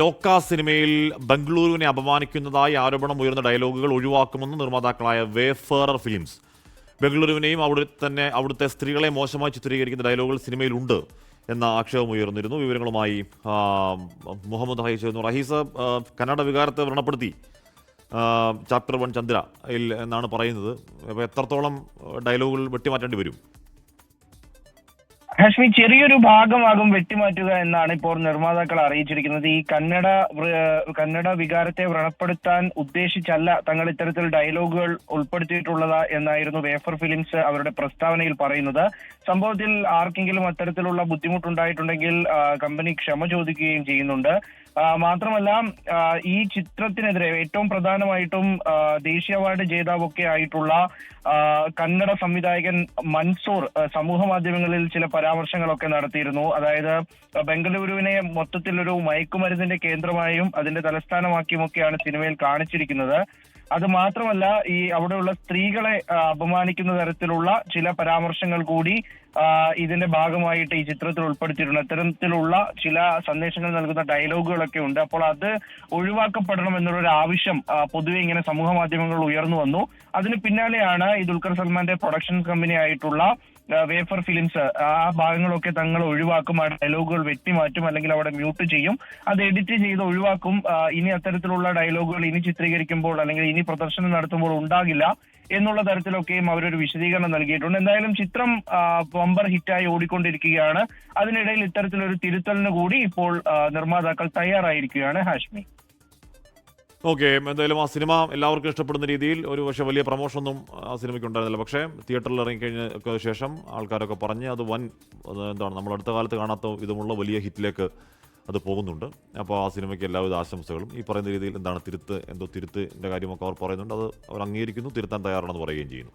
ലോക്ക സിനിമയിൽ ബംഗളൂരുവിനെ അപമാനിക്കുന്നതായി ആരോപണം ഉയർന്ന ഡയലോഗുകൾ ഒഴിവാക്കുമെന്ന് നിർമ്മാതാക്കളായ വേഫേറർ ഫിലിംസ്. ബംഗളൂരുവിനെയും അവിടുത്തെ സ്ത്രീകളെ മോശമായി ചിത്രീകരിക്കുന്ന ഡയലോഗുകൾ സിനിമയിലുണ്ട് എന്ന ആക്ഷേപം ഉയർന്നിരുന്നു. വിവരങ്ങളുമായി മുഹമ്മദ് ഹൈസ് ചേർന്നു. റഹീസ്, കന്നഡ വികാരത്തെ വ്രണപ്പെടുത്തി ചാപ്റ്റർ 1 ചന്ദ്ര എന്നാണ് പറയുന്നത്. അപ്പോൾ എത്രത്തോളം ഡയലോഗുകൾ വെട്ടിമാറ്റേണ്ടി വരും? ഹാഷ്മി, ചെറിയൊരു ഭാഗമാകും വെട്ടിമാറ്റുക എന്നാണ് ഇപ്പോൾ നിർമ്മാതാക്കൾ അറിയിച്ചിരിക്കുന്നത്. ഈ കന്നഡ വികാരത്തെ വ്രണപ്പെടുത്താൻ ഉദ്ദേശിച്ചല്ല തങ്ങൾ ഇത്തരത്തിൽ ഡയലോഗുകൾ ഉൾപ്പെടുത്തിയിട്ടുള്ളത് എന്നായിരുന്നു വേഫർ ഫിലിംസ് അവരുടെ പ്രസ്താവനയിൽ പറയുന്നത്. സംഭവത്തിൽ ആർക്കെങ്കിലും അത്തരത്തിലുള്ള ബുദ്ധിമുട്ടുണ്ടായിട്ടുണ്ടെങ്കിൽ കമ്പനി ക്ഷമ ചോദിക്കുകയും ചെയ്യുന്നുണ്ട്. മാത്രമല്ല, ഈ ചിത്രത്തിനെതിരെ ഏറ്റവും പ്രധാനമായിട്ടും ദേശീയ അവാർഡ് ജേതാവൊക്കെ ആയിട്ടുള്ള കന്നഡ സംവിധായകൻ മൻസൂർ സമൂഹ മാധ്യമങ്ങളിൽ ചില പരാമർശങ്ങളൊക്കെ നടത്തിയിരുന്നു. അതായത് ബംഗളൂരുവിനെ മൊത്തത്തിൽ ഒരു മയക്കുമരുന്നിന്റെ കേന്ദ്രമായും അതിന്റെ തലസ്ഥാനമാക്കിയുമൊക്കെയാണ് സിനിമയിൽ കാണിച്ചിരിക്കുന്നത്. അത് മാത്രമല്ല, ഈ അവിടെയുള്ള സ്ത്രീകളെ അപമാനിക്കുന്ന തരത്തിലുള്ള ചില പരാമർശങ്ങൾ കൂടി ഇതിന്റെ ഭാഗമായിട്ട് ഈ ചിത്രത്തിൽ ഉൾപ്പെടുത്തിയിട്ടുണ്ട്. അത്തരത്തിലുള്ള ചില സന്ദേശങ്ങൾ നൽകുന്ന ഡയലോഗുകളൊക്കെ ഉണ്ട്. അപ്പോൾ അത് ഒഴിവാക്കപ്പെടണം എന്നുള്ളൊരു ആവശ്യം പൊതുവെ ഇങ്ങനെ സമൂഹ മാധ്യമങ്ങളിൽ ഉയർന്നു വന്നു. അതിന് പിന്നാലെയാണ് ഈ ദുൽഖർ സൽമാന്റെ പ്രൊഡക്ഷൻ കമ്പനി ആയിട്ടുള്ള വേഫർ ഫിലിംസ് ആ ഭാഗങ്ങളൊക്കെ തങ്ങൾ ഒഴിവാക്കും, ആ ഡയലോഗുകൾ വെട്ടിമാറ്റും, അല്ലെങ്കിൽ അവിടെ മ്യൂട്ട് ചെയ്യും, അത് എഡിറ്റ് ചെയ്ത് ഒഴിവാക്കും. ഇനി അത്തരത്തിലുള്ള ഡയലോഗുകൾ ഇനി ചിത്രീകരിക്കുമ്പോൾ അല്ലെങ്കിൽ ഇനി പ്രദർശനം നടത്തുമ്പോൾ ഉണ്ടാകില്ല എന്നുള്ള തരത്തിലൊക്കെയും അവരൊരു വിശദീകരണം നൽകിയിട്ടുണ്ട്. എന്തായാലും ചിത്രം ബമ്പർ ഹിറ്റായി ഓടിക്കൊണ്ടിരിക്കുകയാണ്. അതിനിടയിൽ ഇത്തരത്തിലൊരു തിരുത്തലിന് കൂടി ഇപ്പോൾ നിർമ്മാതാക്കൾ തയ്യാറായിരിക്കുകയാണ്. ഹാഷ്മി, ഓക്കെ, എന്തായാലും ആ സിനിമ എല്ലാവർക്കും ഇഷ്ടപ്പെടുന്ന രീതിയിൽ ഒരു പക്ഷേ വലിയ പ്രൊമോഷനൊന്നും ആ സിനിമയ്ക്ക് ഉണ്ടായിരുന്നില്ല. പക്ഷേ തിയേറ്ററിൽ ഇറങ്ങിക്കഴിഞ്ഞ ശേഷം ആൾക്കാരൊക്കെ പറഞ്ഞ് അത് എന്താണ് നമ്മൾ അടുത്ത കാലത്ത് കാണാത്ത വിധമുള്ള വലിയ ഹിറ്റിലേക്ക് അത് പോകുന്നുണ്ട്. അപ്പോൾ ആ സിനിമയ്ക്ക് എല്ലാവിധ ആശംസകളും. ഈ പറയുന്ന രീതിയിൽ എന്താണ് തിരുത്തിൻ്റെ കാര്യമൊക്കെ അവർ പറയുന്നുണ്ട്. അത് അവർ അംഗീകരിക്കുന്നു, തിരുത്താൻ തയ്യാറാണെന്ന് പറയുകയും ചെയ്യുന്നു.